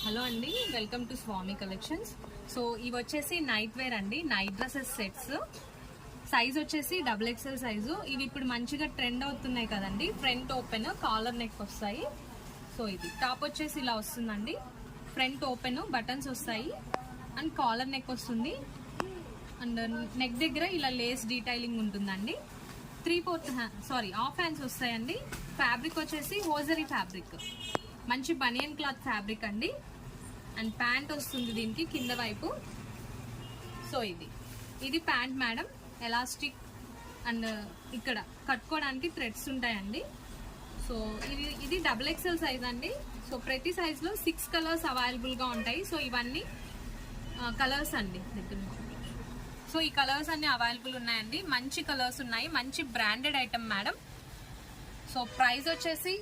Hello అండి, welcome to Swami Collections. So ఇవి వచ్చేసి నైట్ వేర్ అండి, నైట్ డ్రెస్సెస్ సెట్స్. సైజ్ వచ్చేసి XXL సైజు. ఇవి ఇప్పుడు మంచిగా ట్రెండ్ అవుతున్నాయి కదండి. ఫ్రంట్ ఓపెన్, కాలర్ నెక్ వస్తాయి. సో ఇది టాప్ వచ్చేసి ఇలా వస్తుందండి. ఫ్రంట్ ఓపెన్, బటన్స్ వస్తాయి అండ్ కాలర్ నెక్ వస్తుంది. అండ్ నెక్ దగ్గర ఇలా లేస్ డీటైలింగ్ ఉంటుందండి. 3/4 హాఫ్ హ్యాండ్స్ వస్తాయండి. ఫ్యాబ్రిక్ వచ్చేసి హోజరీ ఫ్యాబ్రిక్, మంచి బనియన్ క్లాత్ ఫ్యాబ్రిక్ అండి. అండ్ ప్యాంట్ వస్తుంది దీనికి కింద వైపు. సో ఇది ప్యాంట్ మేడం, ఎలాస్టిక్ అండ్ ఇక్కడ కట్టుకోవడానికి థ్రెడ్స్ ఉంటాయండి. సో ఇది XXL సైజ్ అండి. సో ప్రతి సైజ్లో 6 కలర్స్ అవైలబుల్గా ఉంటాయి. సో ఇవన్నీ కలర్స్ అండి దగ్గర. సో ఈ కలర్స్ అన్ని అవైలబుల్ ఉన్నాయండి. మంచి కలర్స్ ఉన్నాయి, మంచి branded item madam. So price వచ్చేసి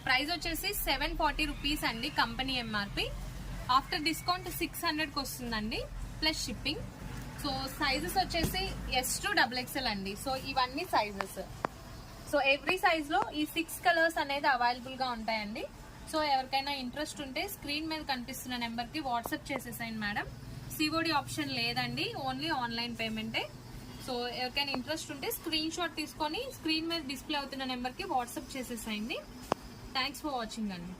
₹740 అండి, కంపెనీ ఎంఆర్పి. ఆఫ్టర్ డిస్కౌంట్ 600కి వస్తుందండి ప్లస్ షిప్పింగ్. సో సైజెస్ వచ్చేసి S to XXL అండి. సో ఇవన్నీ సైజెస్. సో ఎవ్రీ సైజ్ లో ఈ 6 కలర్స్ అనేది అవైలబుల్ గా ఉంటాయండి. సో ఎవరికైనా ఇంట్రెస్ట్ ఉంటే స్క్రీన్ మీద కనిపిస్తున్న నెంబర్ కి వాట్సాప్ చేసేసాయండి మేడం. COD ఆప్షన్ లేదండి, ఓన్లీ ఆన్లైన్ పేమెంటే. సో ఎవరికైనా ఇంట్రెస్ట్ ఉంటే స్క్రీన్ షాట్ తీసుకొని స్క్రీన్ మీద డిస్ప్లే అవుతున్న నెంబర్ కి వాట్సాప్ చేసేసాయండి. థ్యాంక్స్ ఫర్ వాచింగ్ అండి.